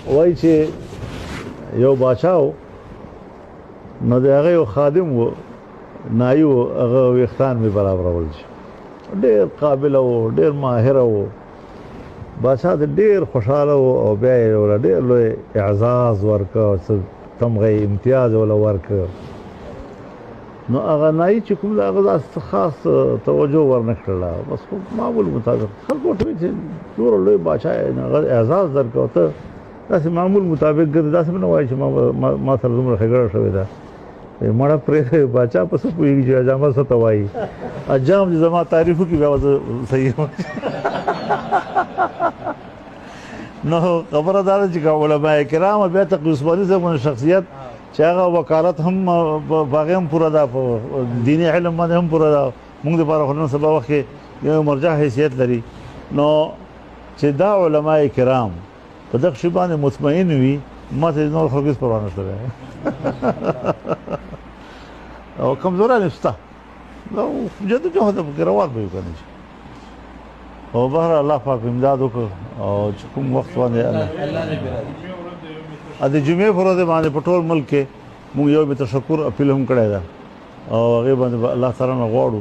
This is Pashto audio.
وایي چې یو باچا و نو د هغه یو خادم و نایي و هغه ویښتان مې برابرول چې ډېر قابله و ډېر ماهره و باچا ته ډېر خوشحاله و او بیا یې ورله ډېر لوی اعزاز ورکړه څه تمغه امتیاز وله ورکړه نو هغه نایي چې کوم د هغه داسې خاص توجه ورنه کړله بس خو معمول مطابق خلکو ورته وایي چې دومره لوی باچا یې هغه اعزاز درکړه ته داسې معمول مطابق ګرځي داسې به نه وایي چې ما سره دومره ښېګړه شوې ده مړه پرېږدی باچا په څه پوهېږي چې اجامه څه ته وایي اجام چې زما تعریف وکړي بیا به زه صحیح نو خبره دا ده چې که علما کرام بیا تقي عثماني صاحب غوندې شخصیت چې هغه وکالت هم په هغې هم پوره ده په دیني علم باندې هم پوره ده موږ دپاره خو نن سبا وخت کې یو مرجع حیثیت لري نو چې دا علما کرام په دغه شي باندې مطمئن وي ما ته نور خلکو هېڅ پروا نشته دی او کمزوران شته جدوجهد پکې روان به وي که نه چې او بهر الله پاک امداد وکړه او چې کوم وخت باندې د جمعې په ورځ باندې په ټول ملک کې موږ یو به تشکر اپیل هم کړی ده او هغې باندې به الله تعالی نه غواړو